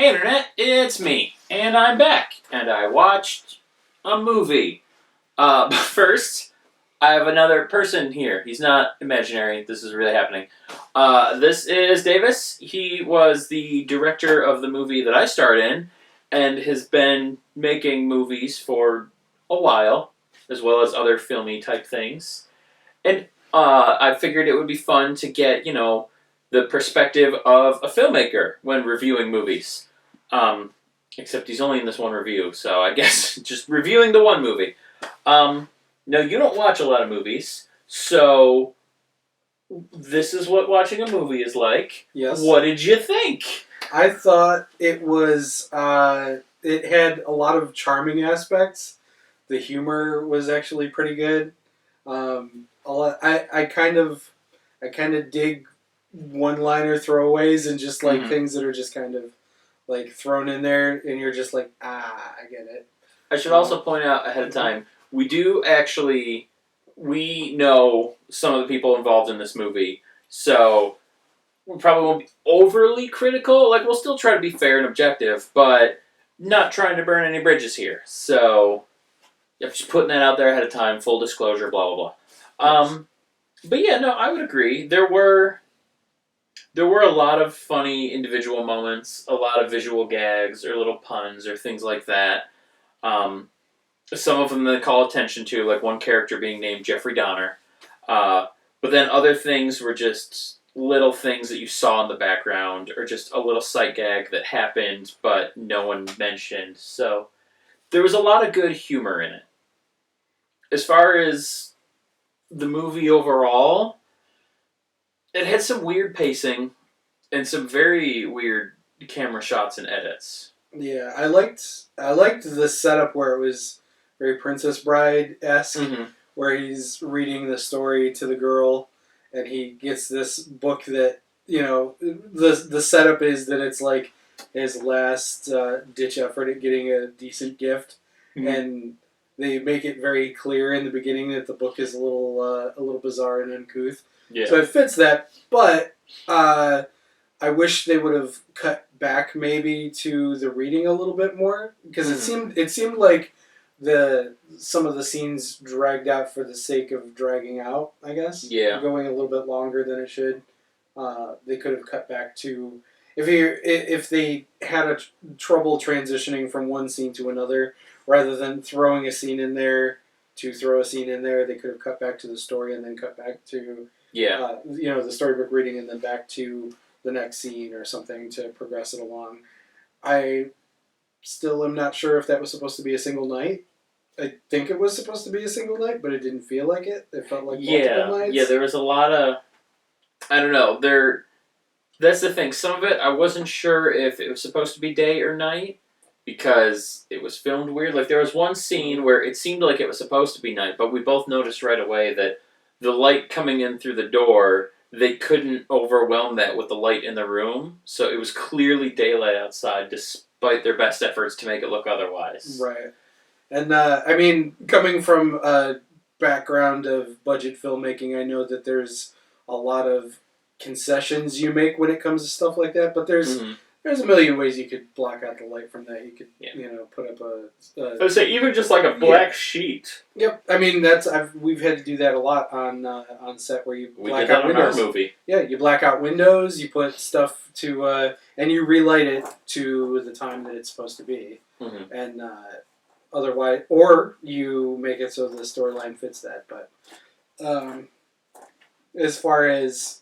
Hey Internet, it's me, and I'm back, and I watched a movie. But first, I have another person here. He's not imaginary, this is really happening. This is Davis. He was the director of the movie that I starred in, and has been making movies for a while, as well as other filmy type things. And I figured it would be fun to get, the perspective of a filmmaker when reviewing movies. Except he's only in this one review, so I guess just reviewing the one movie. No, you don't watch a lot of movies, so this is what watching a movie is like. Yes. What did you think? I thought it was, it had a lot of charming aspects. The humor was actually pretty good. I kind of dig one-liner throwaways and just like things that are just kind of like thrown in there, and you're just like, I get it. I should also point out ahead of time, we know some of the people involved in this movie, so we probably won't be overly critical. Like, we'll still try to be fair and objective, but not trying to burn any bridges here. So, just putting that out there ahead of time, full disclosure, blah, blah, blah. But yeah, no, I would agree. There were a lot of funny individual moments, a lot of visual gags or little puns or things like that. Some of them they call attention to, like one character being named Jeffrey Dahmer. But then other things were just little things that you saw in the background, or just a little sight gag that happened but no one mentioned. So there was a lot of good humor in it. As far as the movie overall, it had some weird pacing and some very weird camera shots and edits. Yeah, I liked the setup where it was very Princess Bride-esque, where he's reading the story to the girl, and he gets this book that, the setup is that it's like his last ditch effort at getting a decent gift, and they make it very clear in the beginning that the book is a little bizarre and uncouth. Yeah. So it fits that, but I wish they would have cut back maybe to the reading a little bit more, because it seemed like some of the scenes dragged out for the sake of dragging out, I guess. Yeah. Going a little bit longer than it should. They could have cut back to if they had trouble transitioning from one scene to another, rather than throwing a scene in there to throw a scene in there, they could have cut back to the story and then cut back to the storybook reading and then back to the next scene or something to progress it along. I still am not sure if that was supposed to be a single night. I think it was supposed to be a single night, but it didn't feel like it. It felt like multiple nights. Yeah, there was a lot of... I don't know. That's the thing. Some of it, I wasn't sure if it was supposed to be day or night, because it was filmed weird. Like, there was one scene where it seemed like it was supposed to be night, but we both noticed right away that the light coming in through the door, they couldn't overwhelm that with the light in the room, so it was clearly daylight outside, despite their best efforts to make it look otherwise. Right. And, coming from a background of budget filmmaking, I know that there's a lot of concessions you make when it comes to stuff like that, but there's a million ways you could block out the light from that. You could, put up I would say even just like a black sheet. Yep. I mean, we've had to do that a lot on set, where you black out windows. Our movie. Yeah, you black out windows. You put stuff to and you relight it to the time that it's supposed to be, and otherwise, or you make it so the storyline fits that. But as far as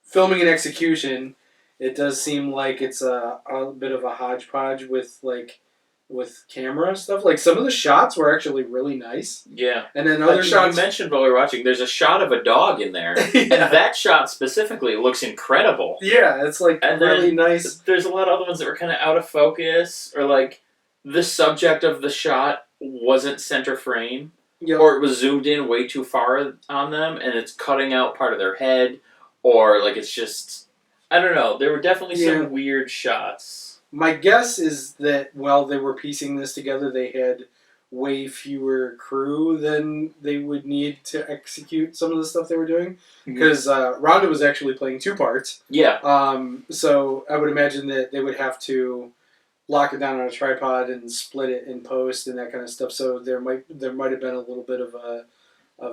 filming and execution, it does seem like it's a bit of a hodgepodge with camera stuff. Like, some of the shots were actually really nice. Yeah. And then other shots... You mentioned while we were watching, there's a shot of a dog in there. And that shot specifically looks incredible. Yeah, it's really nice. There's a lot of other ones that were kind of out of focus, or like the subject of the shot wasn't center frame. Yep. Or it was zoomed in way too far on them, and it's cutting out part of their head, or like it's just... I don't know. There were definitely some weird shots. My guess is that while they were piecing this together, they had way fewer crew than they would need to execute some of the stuff they were doing. Because Rhonda was actually playing two parts. Yeah. So I would imagine that they would have to lock it down on a tripod and split it in post and that kind of stuff. So there might have been a little bit of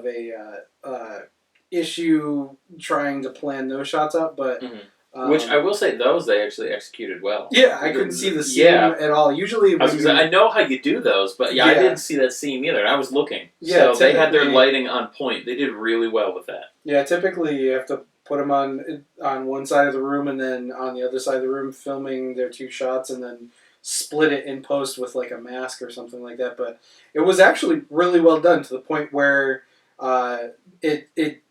a issue trying to plan those shots out, but. Which I will say, those they actually executed well. Yeah, I couldn't see the seam at all. Usually, I know how you do those, but I didn't see that seam either. I was looking, so they had their lighting on point. They did really well with that. Yeah, typically you have to put them on one side of the room and then on the other side of the room, filming their two shots, and then split it in post with like a mask or something like that. But it was actually really well done to the point where it.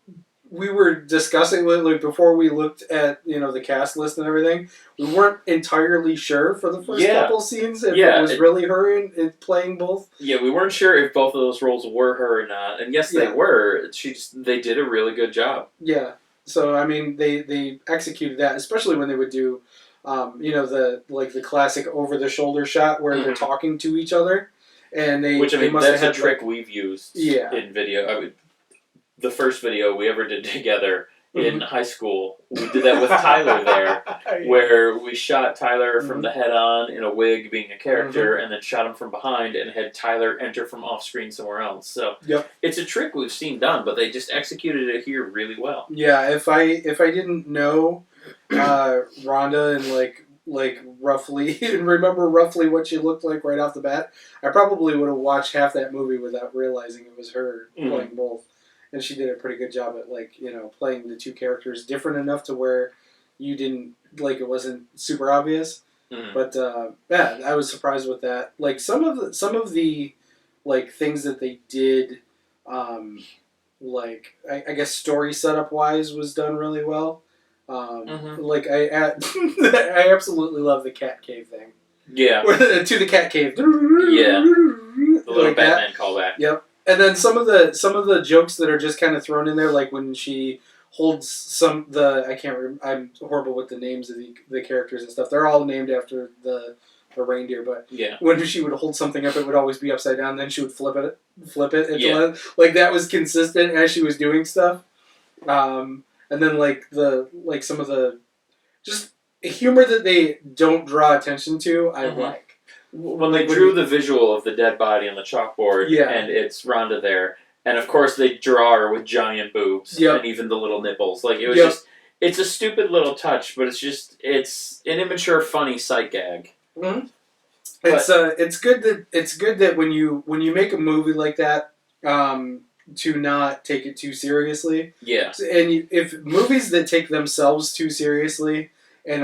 We were discussing like before we looked at the cast list and everything. We weren't entirely sure for the first couple scenes if it was really her in playing both. Yeah, we weren't sure if both of those roles were her or not, and yes, they were. They did a really good job. Yeah, so I mean, they executed that, especially when they would do, the classic over the shoulder shot where they're talking to each other, and that's a trick we've used in video. The first video we ever did together in high school, we did that with Tyler there, where we shot Tyler from the head on in a wig being a character, and then shot him from behind and had Tyler enter from off screen somewhere else. So it's a trick we've seen done, but they just executed it here really well. Yeah, if I didn't know Rhonda and like roughly and remember roughly what she looked like right off the bat, I probably would have watched half that movie without realizing it was her playing both. And she did a pretty good job at playing the two characters different enough to where you didn't it wasn't super obvious. But I was surprised with that. Like some of the things that they did, I guess story setup wise was done really well. I absolutely love the cat cave thing. Yeah. To the cat cave. Yeah. The little Batman callback. Yep. And then some of the jokes that are just kind of thrown in there, like when she holds I'm horrible with the names of the characters and stuff. They're all named after the reindeer, but when she would hold something up, it would always be upside down. Then she would flip it, like that was consistent as she was doing stuff. And then some of the just humor that they don't draw attention to, I like. When they drew the visual of the dead body on the chalkboard, and it's Rhonda there, and of course they draw her with giant boobs and even the little nipples. Like it was it's a stupid little touch, but it's an immature, funny sight gag. Mm-hmm. It's good that when you make a movie like that, to not take it too seriously. Yeah. And if movies that take themselves too seriously and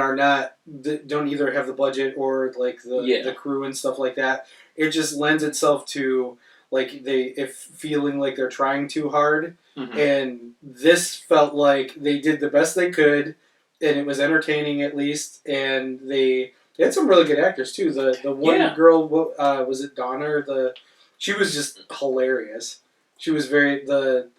don't either have the budget or the crew and stuff like that, it just lends itself to feeling like they're trying too hard. Mm-hmm. And this felt like they did the best they could, and it was entertaining at least. And they had some really good actors too. The one girl, was it Donna? She was just hilarious. She was the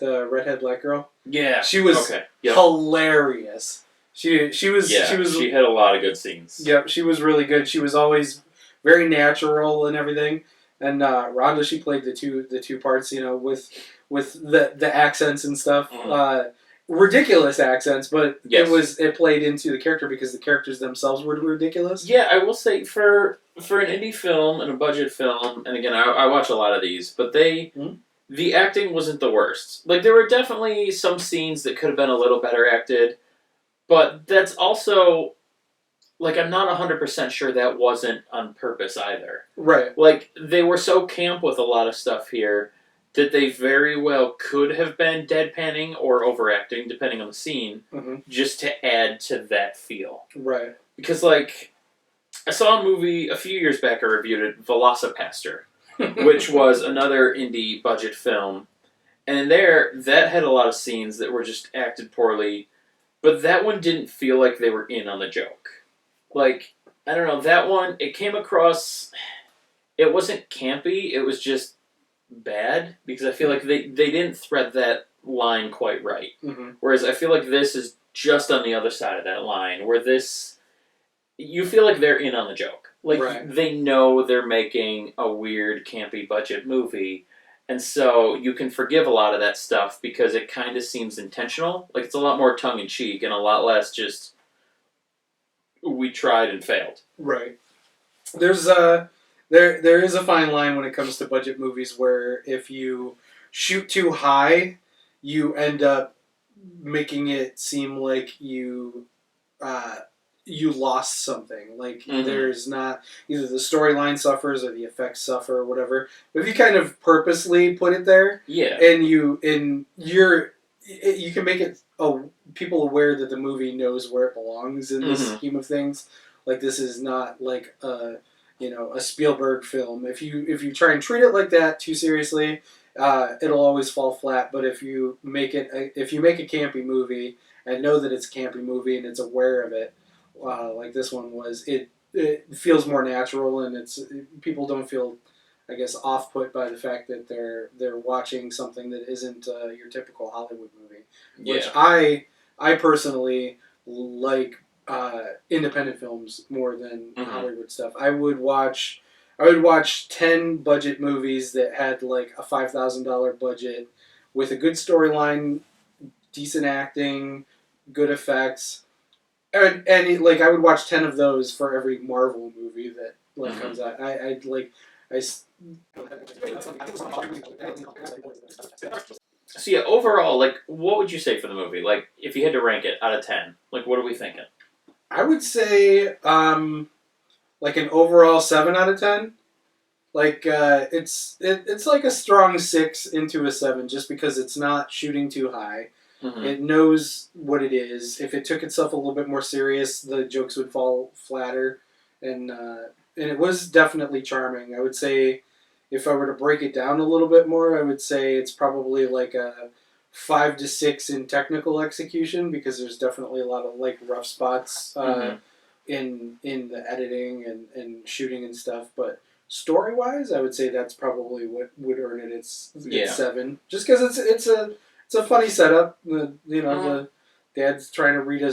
redhead black girl. Yeah, she was hilarious. She had a lot of good scenes. Yep, she was really good. She was always very natural and everything. And Rhonda, she played the two parts, with the accents and stuff. Mm-hmm. Ridiculous accents, but it played into the character because the characters themselves were ridiculous. Yeah, I will say for an indie film and a budget film, and again, I watch a lot of these, but the acting wasn't the worst. Like, there were definitely some scenes that could have been a little better acted. But that's also, I'm not 100% sure that wasn't on purpose either. Right. They were so camp with a lot of stuff here that they very well could have been deadpanning or overacting, depending on the scene, just to add to that feel. Right. Because, I saw a movie a few years back, I reviewed it, Velocipaster, which was another indie budget film. And that had a lot of scenes that were just acted poorly. But that one didn't feel like they were in on the joke. I don't know, that one, it came across, it wasn't campy, it was just bad, because I feel like they didn't thread that line quite right. Mm-hmm. Whereas I feel like this is just on the other side of that line, where you feel like they're in on the joke. They know they're making a weird, campy budget movie, and so you can forgive a lot of that stuff because it kind of seems intentional. It's a lot more tongue-in-cheek and a lot less just, we tried and failed. Right. There's there is a fine line when it comes to budget movies where if you shoot too high, you end up making it seem like uh, you lost something. Like there's not either the storyline suffers or the effects suffer or whatever. But if you kind of purposely put it there, Yeah. and you can make it people aware that the movie knows where it belongs in the scheme of things. Like this is not like a Spielberg film. If you try and treat it like that too seriously, it'll always fall flat. But if you make a campy movie and know that it's a campy movie and it's aware of it, like this one was, it feels more natural and people don't feel, I guess, off put by the fact that they're watching something that isn't your typical Hollywood movie. Yeah. Which I personally like independent films more than Hollywood stuff. I would watch 10 budget movies that had like a $5,000 budget with a good storyline, decent acting, good effects. And like I would watch 10 of those for every Marvel movie that comes out. So yeah, overall, like, what would you say for the movie? Like, if you had to rank it out of 10, like, what are we thinking? I would say like an overall 7 out of 10. Like it's like a strong 6 into a 7, just because it's not shooting too high. It knows what it is. If it took itself a little bit more serious, the jokes would fall flatter, and it was definitely charming. I would say, if I were to break it down a little bit more, I would say it's probably like a 5 to 6 in technical execution, because there's definitely a lot of like rough spots in the editing and shooting and stuff. But story wise, I would say that's probably what would earn it its 7, just because it's a funny setup. The dad's trying to read a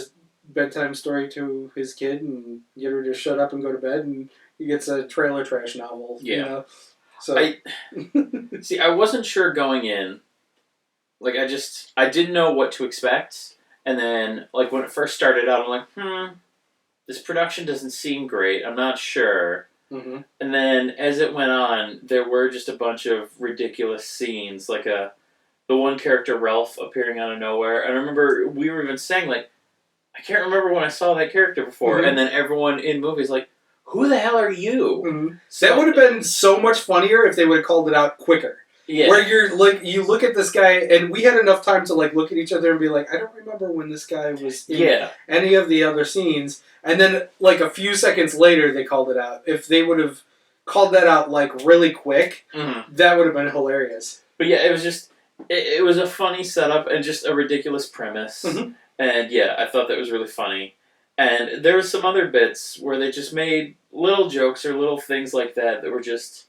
bedtime story to his kid and get her to shut up and go to bed, and he gets a trailer trash novel. Yeah. So I wasn't sure going in. Like, I didn't know what to expect, and then like when it first started out, I'm like, this production doesn't seem great. I'm not sure. And then as it went on, there were just a bunch of ridiculous scenes, like the one character, Ralph, appearing out of nowhere. And I remember we were even saying, like, I can't remember when I saw that character before. And then everyone in movies like, who the hell are you? So, that would have been so much funnier if they would have called it out quicker. Yeah. Where you're like, you look at this guy, and we had enough time to like look at each other and be like, I don't remember when this guy was in any of the other scenes. And then like a few seconds later, they called it out. If they would have called that out like really quick, that would have been hilarious. But yeah, it was just. It was a funny setup and just a ridiculous premise. And yeah, I thought that was really funny. And there were some other bits where they just made little jokes or little things like that were just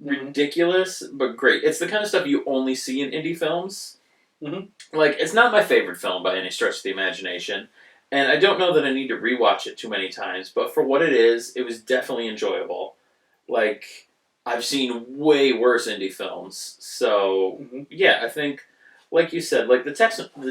ridiculous, but great. It's the kind of stuff you only see in indie films. Like, it's not my favorite film by any stretch of the imagination. And I don't know that I need to rewatch it too many times, but for what it is, it was definitely enjoyable. Like, I've seen way worse indie films, so yeah, I think, like you said, like the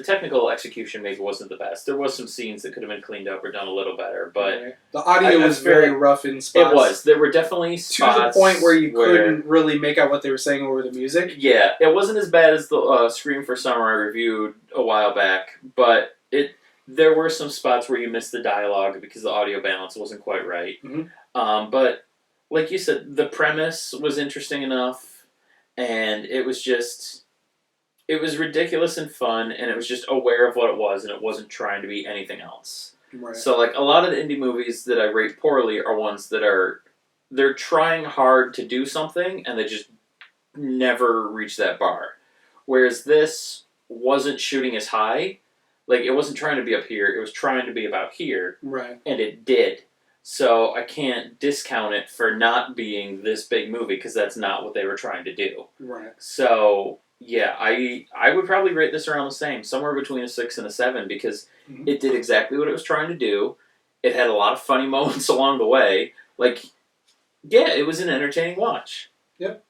technical execution maybe wasn't the best. There was some scenes that could have been cleaned up or done a little better, but the audio was very rough in spots. It was. There were definitely spots to the point where you couldn't really make out what they were saying over the music. Yeah, it wasn't as bad as the Scream for Summer I reviewed a while back, but there were some spots where you missed the dialogue because the audio balance wasn't quite right. But like you said, the premise was interesting enough, and it was ridiculous and fun, and it was just aware of what it was, and it wasn't trying to be anything else. Right. So, like, a lot of the indie movies that I rate poorly are ones that they're trying hard to do something, and they just never reach that bar. Whereas this wasn't shooting as high. Like, it wasn't trying to be up here, it was trying to be about here. Right. And it did. So I can't discount it for not being this big movie, because that's not what they were trying to do. Right. So, yeah, I would probably rate this around the same, somewhere between a 6 and a 7, because it did exactly what it was trying to do. It had a lot of funny moments along the way. Like, yeah, it was an entertaining watch. Yep.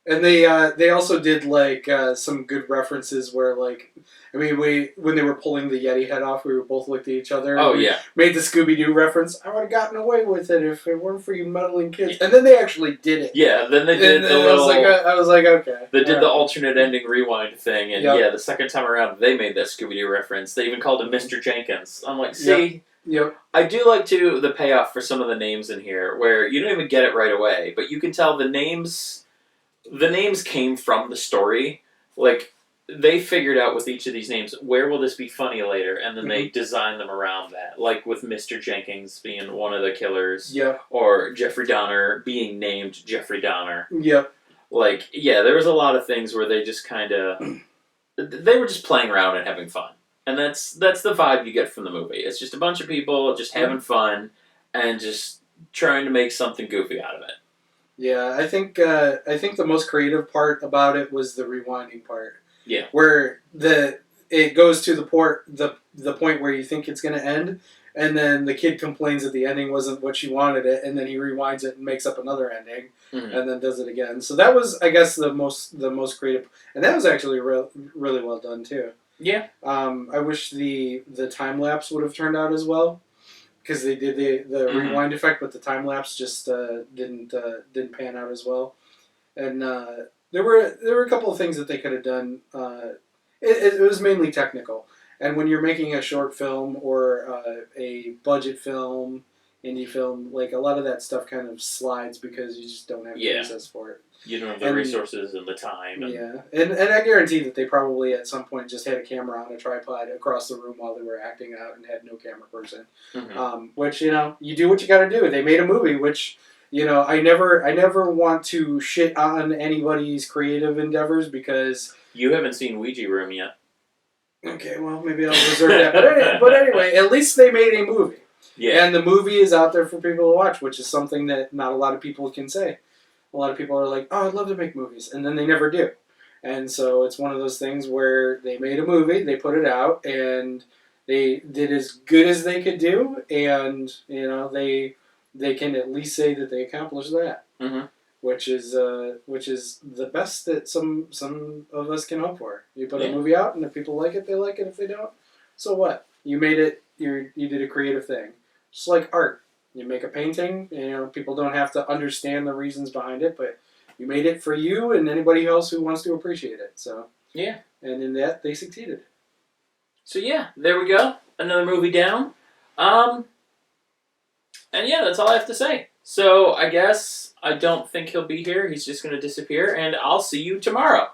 And they also did like some good references where like I mean when they were pulling the Yeti head off, we were both looked at each other and Oh we yeah, made the Scooby Doo reference. I would have gotten away with it if it weren't for you meddling kids. And then they actually did it. yeah. Then they And did the then little. I was like, okay. They did the alright. alternate ending rewind thing, and Yep. yeah, the second time around they made that Scooby Doo reference. They even called him Mr. Jenkins. I'm like, Yep. see, Yep. I do like the payoff for some of the names in here, where you don't even get it right away, but you can tell the names. The names came from the story. Like they figured out with each of these names, where will this be funny later, and then they designed them around that. Like with Mr. Jenkins being one of the killers, Yep. or Jeffrey Dahmer being named Jeffrey Dahmer. Yep. Like, yeah, there was a lot of things where they just kind of they were just playing around and having fun, and that's the vibe you get from the movie. It's just a bunch of people just having fun and just trying to make something goofy out of it. Yeah, I think the most creative part about it was the rewinding part. Yeah. Where it goes to the point where you think it's going to end, and then the kid complains that the ending wasn't what she wanted it, and then he rewinds it and makes up another ending, and then does it again. So that was, I guess, the most creative, and that was actually really well done too. Yeah. I wish the time lapse would have turned out as well. Because they did the rewind effect, but the time lapse just didn't pan out as well. And there were a couple of things that they could have done. It was mainly technical. And when you're making a short film or a budget film, indie film, like a lot of that stuff kind of slides because you just don't have the access for it. You don't have the resources and the time. And yeah, and I guarantee that they probably at some point just had a camera on a tripod across the room while they were acting out and had no camera person. Which you do what you got to do. They made a movie, which I never want to shit on anybody's creative endeavors because you haven't seen Ouija Room yet. Okay, well maybe I'll reserve that. But anyway, at least they made a movie. Yeah, and the movie is out there for people to watch, which is something that not a lot of people can say. A lot of people are like, oh, I'd love to make movies, and then they never do. And so it's one of those things where they made a movie, they put it out, and they did as good as they could do, and they can at least say that they accomplished that, which is the best that some of us can hope for. You put a movie out, and if people like it, they like it. If they don't, so what? You made it. You did a creative thing, just like art. You make a painting, people don't have to understand the reasons behind it, but you made it for you and anybody else who wants to appreciate it. So yeah, and in that they succeeded. So yeah, there we go. Another movie down. And yeah, that's all I have to say. So I guess I don't think he'll be here. He's just going to disappear, and I'll see you tomorrow.